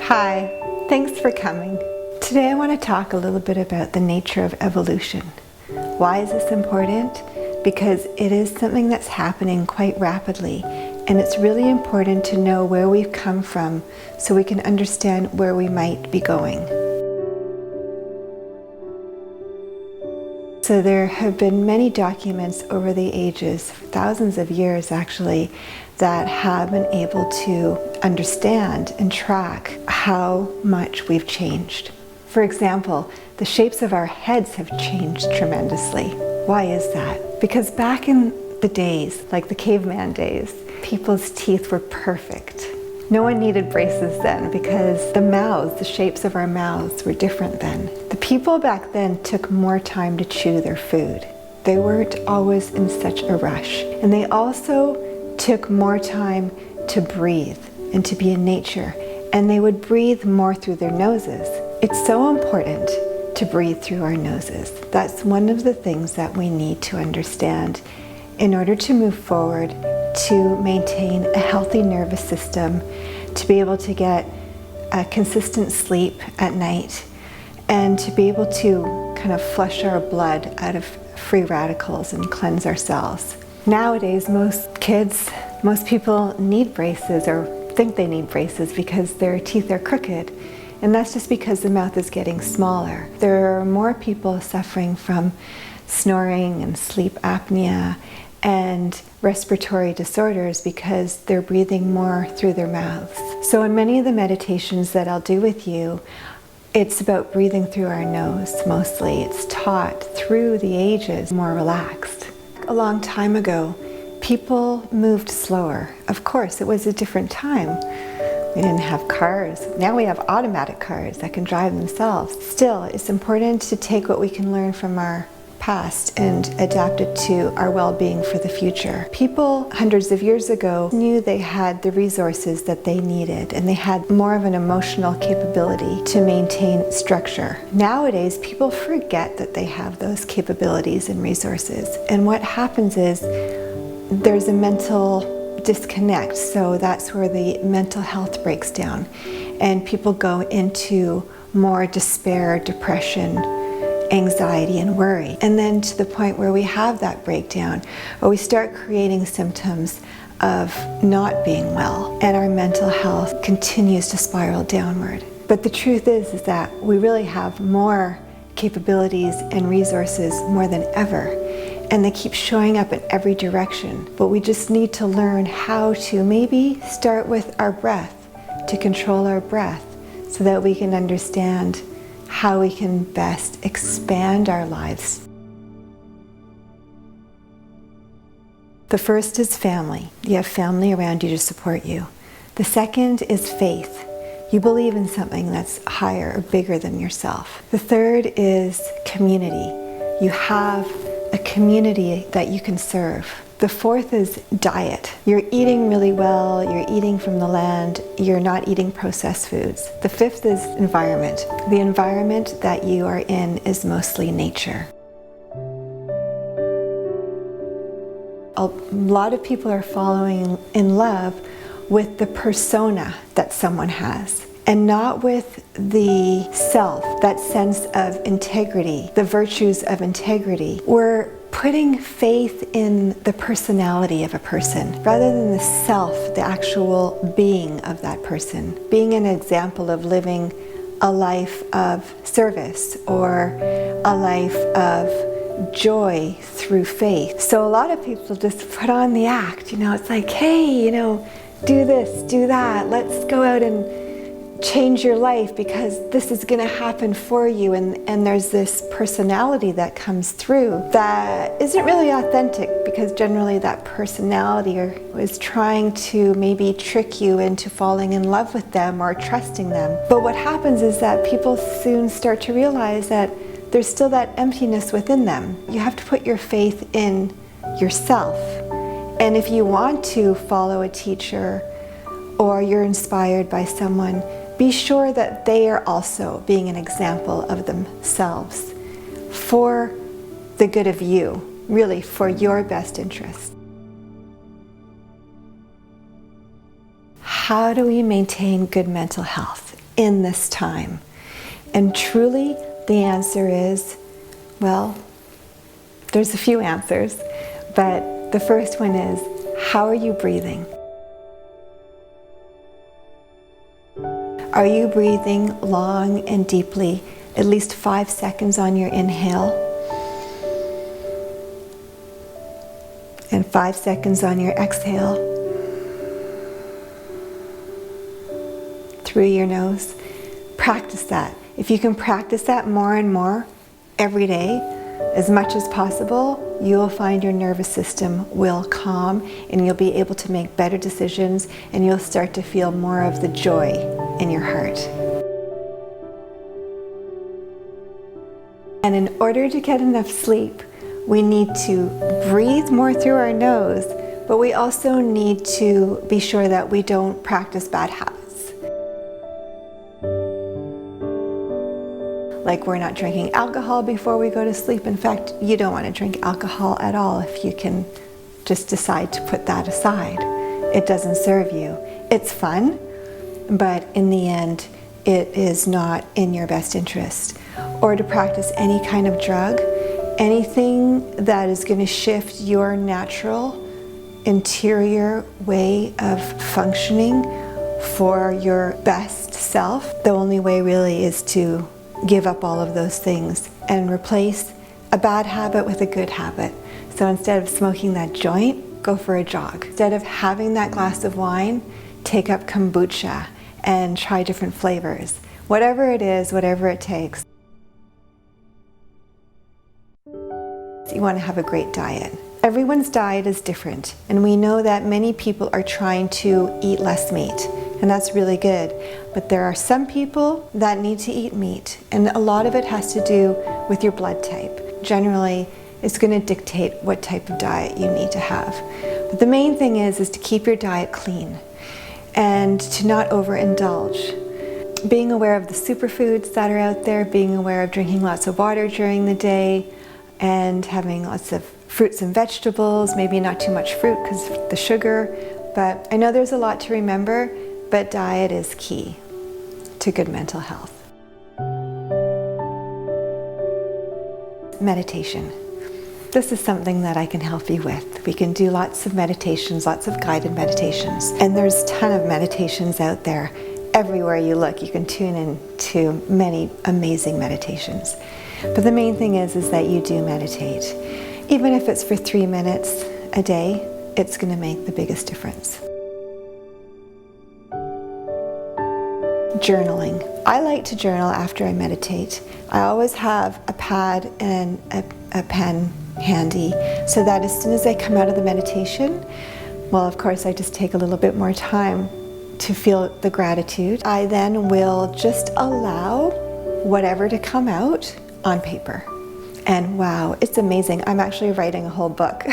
Hi, thanks for coming. Today I want to talk a little bit about the nature of evolution. Why is this important? Because it is something that's happening quite rapidly, and it's really important to know where we've come from so we can understand where we might be going. So there have been many documents over the ages, thousands of years actually, that have been able to understand and track how much we've changed. For example, the shapes of our heads have changed tremendously. Why is that? Because back in the days, like the caveman days, people's teeth were perfect. No one needed braces then because the mouths, the shapes of our mouths were different then. The people back then took more time to chew their food. They weren't always in such a rush. And they also took more time to breathe and to be in nature. And they would breathe more through their noses. It's so important to breathe through our noses. That's one of the things that we need to understand in order to move forward, to maintain a healthy nervous system, to be able to get a consistent sleep at night, and to be able to kind of flush our blood out of free radicals and cleanse our cells. Nowadays, most people need braces or think they need braces because their teeth are crooked. And that's just because the mouth is getting smaller. There are more people suffering from snoring and sleep apnea and respiratory disorders because they're breathing more through their mouths. So in many of the meditations that I'll do with you, it's about breathing through our nose mostly. It's taught through the ages more relaxed. A long time ago, people moved slower. Of course, it was a different time. We didn't have cars. Now we have automatic cars that can drive themselves. Still, it's important to take what we can learn from our past and adapt it to our well-being for the future. People hundreds of years ago knew they had the resources that they needed, and they had more of an emotional capability to maintain structure. Nowadays, people forget that they have those capabilities and resources. And what happens is there's a mental disconnect, so that's where the mental health breaks down and people go into more despair, depression, anxiety and worry, and then to the point where we have that breakdown or we start creating symptoms of not being well, and our mental health continues to spiral downward. But the truth is that we really have more capabilities and resources more than ever, and they keep showing up in every direction. But we just need to learn how to maybe start with our breath, to control our breath, so that we can understand how we can best expand our lives. The first is family. You have family around you to support you. The second is faith. You believe in something that's higher or bigger than yourself. The third is community. You have a community that you can serve. The fourth is diet. You're eating really well, you're eating from the land, you're not eating processed foods. The fifth is environment. The environment that you are in is mostly nature. A lot of people are falling in love with the persona that someone has, and not with the self, that sense of integrity, the virtues of integrity. We're putting faith in the personality of a person rather than the self, the actual being of that person. Being an example of living a life of service or a life of joy through faith. So a lot of people just put on the act, it's like, hey, do this, do that, let's go out and change your life because this is going to happen for you, and there's this personality that comes through that isn't really authentic, because generally that personality is trying to maybe trick you into falling in love with them or trusting them. But what happens is that people soon start to realize that there's still that emptiness within them. You have to put your faith in yourself. And if you want to follow a teacher or you're inspired by someone, be sure that they are also being an example of themselves for the good of you, really for your best interest. How do we maintain good mental health? in this time? And truly, the answer is, well, there's a few answers, but the first one is, how are you breathing? Are you breathing long and deeply, at least 5 seconds on your inhale, and 5 seconds on your exhale through your nose? Practice that. If you can practice that more and more every day, as much as possible, you will find your nervous system will calm and you'll be able to make better decisions, and you'll start to feel more of the joy in your heart. And in order to get enough sleep, we need to breathe more through our nose, but we also need to be sure that we don't practice bad habits. Like we're not drinking alcohol before we go to sleep. In fact, you don't want to drink alcohol at all if you can just decide to put that aside. It doesn't serve you. It's fun, but in the end, it is not in your best interest. Or to practice any kind of drug, anything that is going to shift your natural interior way of functioning for your best self. The only way really is to give up all of those things and replace a bad habit with a good habit. So instead of smoking that joint, go for a jog. Instead of having that glass of wine, take up kombucha and try different flavors. Whatever it is, whatever it takes. You want to have a great diet. Everyone's diet is different, and we know that many people are trying to eat less meat, and that's really good. But there are some people that need to eat meat, and a lot of it has to do with your blood type. Generally, it's going to dictate what type of diet you need to have. But the main thing is to keep your diet clean and to not overindulge. Being aware of the superfoods that are out there, being aware of drinking lots of water during the day, and having lots of fruits and vegetables, maybe not too much fruit because of the sugar. But I know there's a lot to remember, but diet is key to good mental health. Meditation. This is something that I can help you with. We can do lots of meditations, lots of guided meditations. And there's a ton of meditations out there. Everywhere you look, you can tune in to many amazing meditations. But the main thing is that you do meditate. Even if it's for 3 minutes a day, it's going to make the biggest difference. Journaling. I like to journal after I meditate. I always have a pad and a pen handy so that as soon as I come out of the meditation, well, of course, I just take a little bit more time to feel the gratitude. I then will just allow whatever to come out on paper. And wow, it's amazing. I'm actually writing a whole book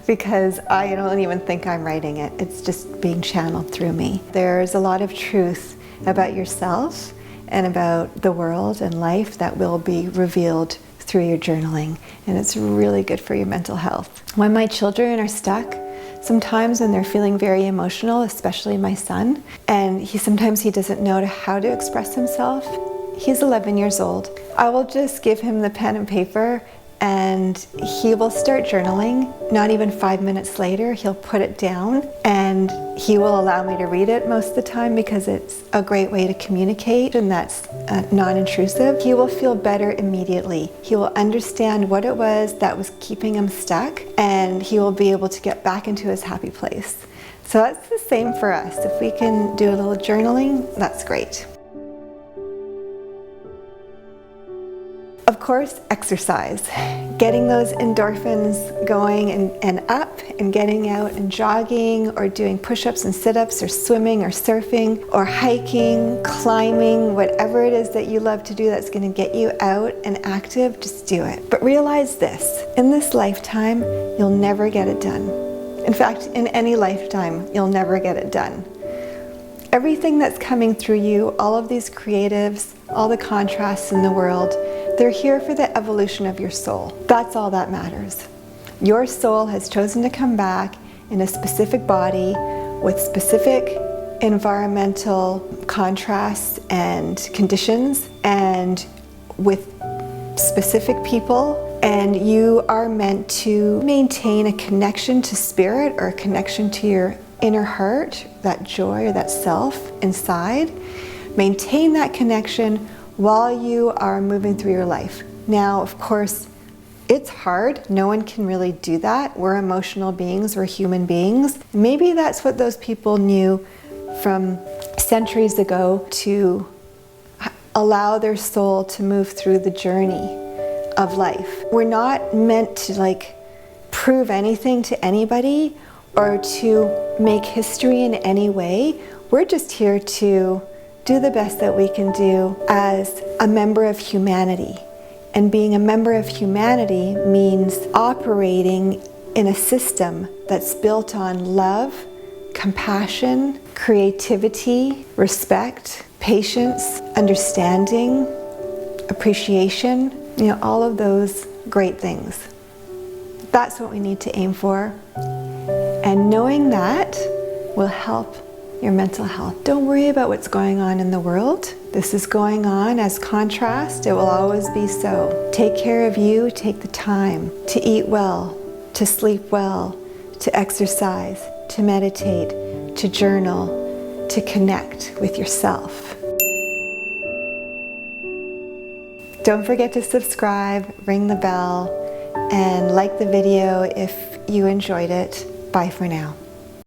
because I don't even think I'm writing it. It's just being channeled through me. There's a lot of truth about yourself and about the world and life that will be revealed through your journaling. And it's really good for your mental health. When my children are stuck, sometimes when they're feeling very emotional, especially my son, and sometimes he doesn't know how to express himself. He's 11 years old. I will just give him the pen and paper and he will start journaling. Not even 5 minutes later, he'll put it down and he will allow me to read it most of the time because it's a great way to communicate and that's non-intrusive. He will feel better immediately. He will understand what it was that was keeping him stuck and he will be able to get back into his happy place. So that's the same for us. If we can do a little journaling, that's great. Of course, exercise. Getting those endorphins going and up and getting out and jogging or doing push-ups and sit-ups or swimming or surfing or hiking, climbing, whatever it is that you love to do that's going to get you out and active, just do it. But realize this, in this lifetime, you'll never get it done. In fact, in any lifetime, you'll never get it done. Everything that's coming through you, all of these creatives, all the contrasts in the world, they're here for the evolution of your soul. That's all that matters. Your soul has chosen to come back in a specific body with specific environmental contrasts and conditions and with specific people, and you are meant to maintain a connection to spirit or a connection to your inner heart, that joy or that self inside. Maintain that connection while you are moving through your life. Now, of course, it's hard. No one can really do that. We're emotional beings, we're human beings. Maybe that's what those people knew from centuries ago, to allow their soul to move through the journey of life. We're not meant to prove anything to anybody or to make history in any way. We're just here to do the best that we can do as a member of humanity. And being a member of humanity means operating in a system that's built on love, compassion, creativity, respect, patience, understanding, appreciation, all of those great things. That's what we need to aim for. And knowing that will help your mental health. Don't worry about what's going on in the world. This is going on as contrast. It will always be so. Take care of you. Take the time to eat well, to sleep well, to exercise, to meditate, to journal, to connect with yourself. Don't forget to subscribe, ring the bell, and like the video if you enjoyed it. Bye for now.